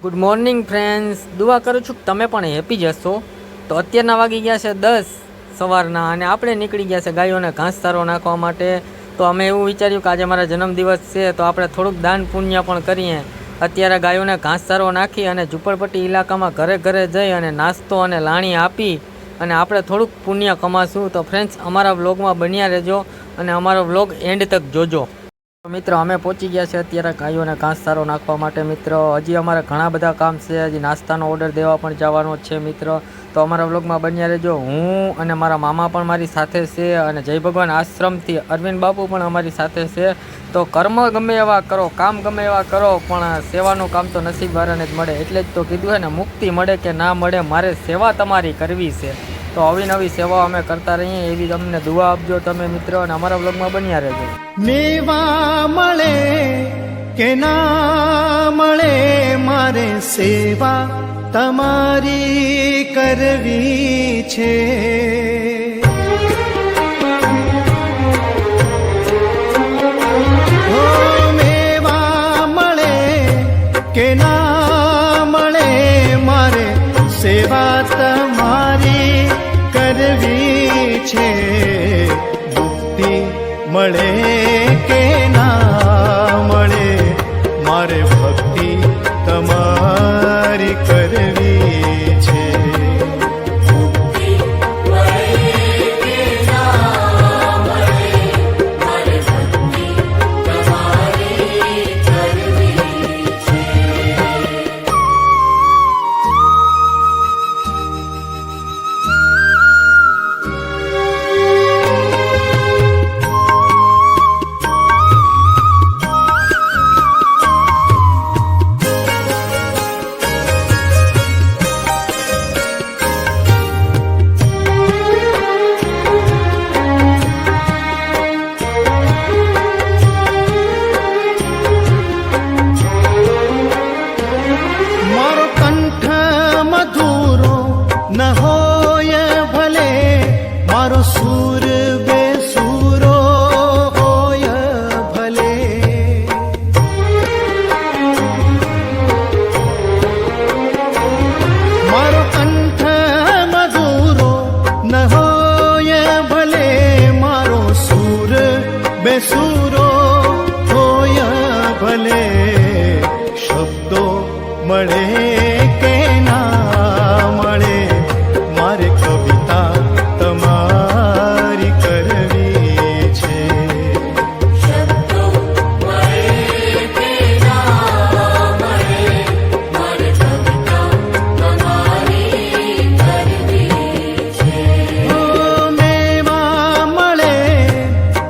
Good morning friends, દુઆ કરું છું કે તમે પણ હેપી જ હશો. તો અત્યારના વાગી ગયા છે 10 સવારના અને આપણે નીકળી ગયા છે ગાયોને ઘાસચારો નાખવા માટે. તો અમે એવું વિચાર્યું કે આજે મારા જન્મદિવસ છે તો આપણે થોડુંક દાન પુણ્ય પણ કરીએ. અત્યારે ગાયોને ઘાસચારો નાખી અને ઝૂંપડપટ્ટી ઇલાકામાં ઘરે ઘરે જઈ અને નાસ્તો અને લાણી આપી અને આપણે થોડુંક પુણ્ય કમાશું. તો ફ્રેન્ડ્સ, અમારા વ્લોગમાં બન્યા રહેજો અને અમારો વ્લોગ એન્ડ તક જોજો. મિત્રો, અમે પહોંચી ગયા છે અત્યારે ગાયોને ઘાસચારો નાખવા માટે. મિત્રો, હજી અમારે ઘણા બધા કામ છે. હજી નાસ્તાનો ઓર્ડર દેવા પણ જવાનો છે. મિત્રો, તો અમારા વ્લોગમાં બન્યા રહેજો. હું અને મારા મામા પણ મારી સાથે છે અને જય ભગવાન આશ્રમથી અરવિંદ બાપુ પણ અમારી સાથે છે. તો કર્મ ગમે એવા કરો, કામ ગમે એવા કરો, પણ સેવાનું કામ તો નસીબવાળાને જ મળે. એટલે જ તો કીધું છે ને, મુક્તિ મળે કે ના મળે, મારે સેવા તમારી કરવી છે. તો આવી નવી સેવા અમે કરતા રહીએ એવી તમને દુઆ આપજો તમે મિત્રો, અને અમારા વ્લોગમાં બન્યા રહેજો. મેવા મળે કે ના મળે, મારે સેવા તમારી કરવી છે. મેવા મળે કે ના મળે, મારે સેવા તમારી કરવી છે. મુક્તિ મળે કે ના મળે, મારે ભક્તિ તમારી કરવી છે. સુર બેસુરો હોય ભલે, મારો કંઠ મધુરો ન હોય ભલે, મારો સુર બેસુરો હોય ભલે. શબ્દો મળે કે ના મળે, મારે કવિતા તમારી કરવી છે. મેવા મળે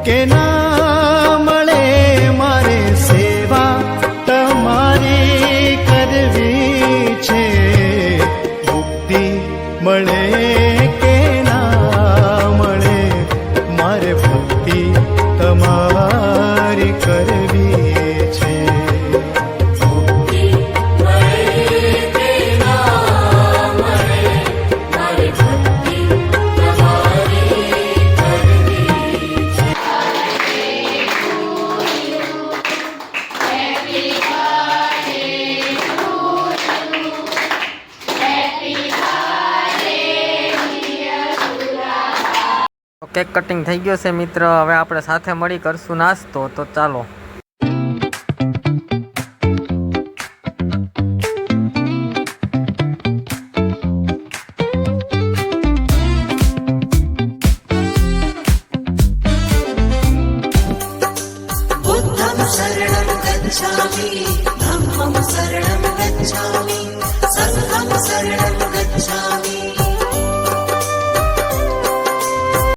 કે ના મળે, મારે સેવા તમારી કરવી છે. મુક્તિ મળે કે ના મળે, મારે ભક્તિ તમારી કરવી છે. કેક કટિંગ થઈ ગયો છે મિત્ર. હવે આપણે સાથે મળી કરશું નાસ્તો. તો ચાલો. बुद्धं शरणं गच्छामि, धम्मं शरणं गच्छामि, संघं शरणं गच्छामि,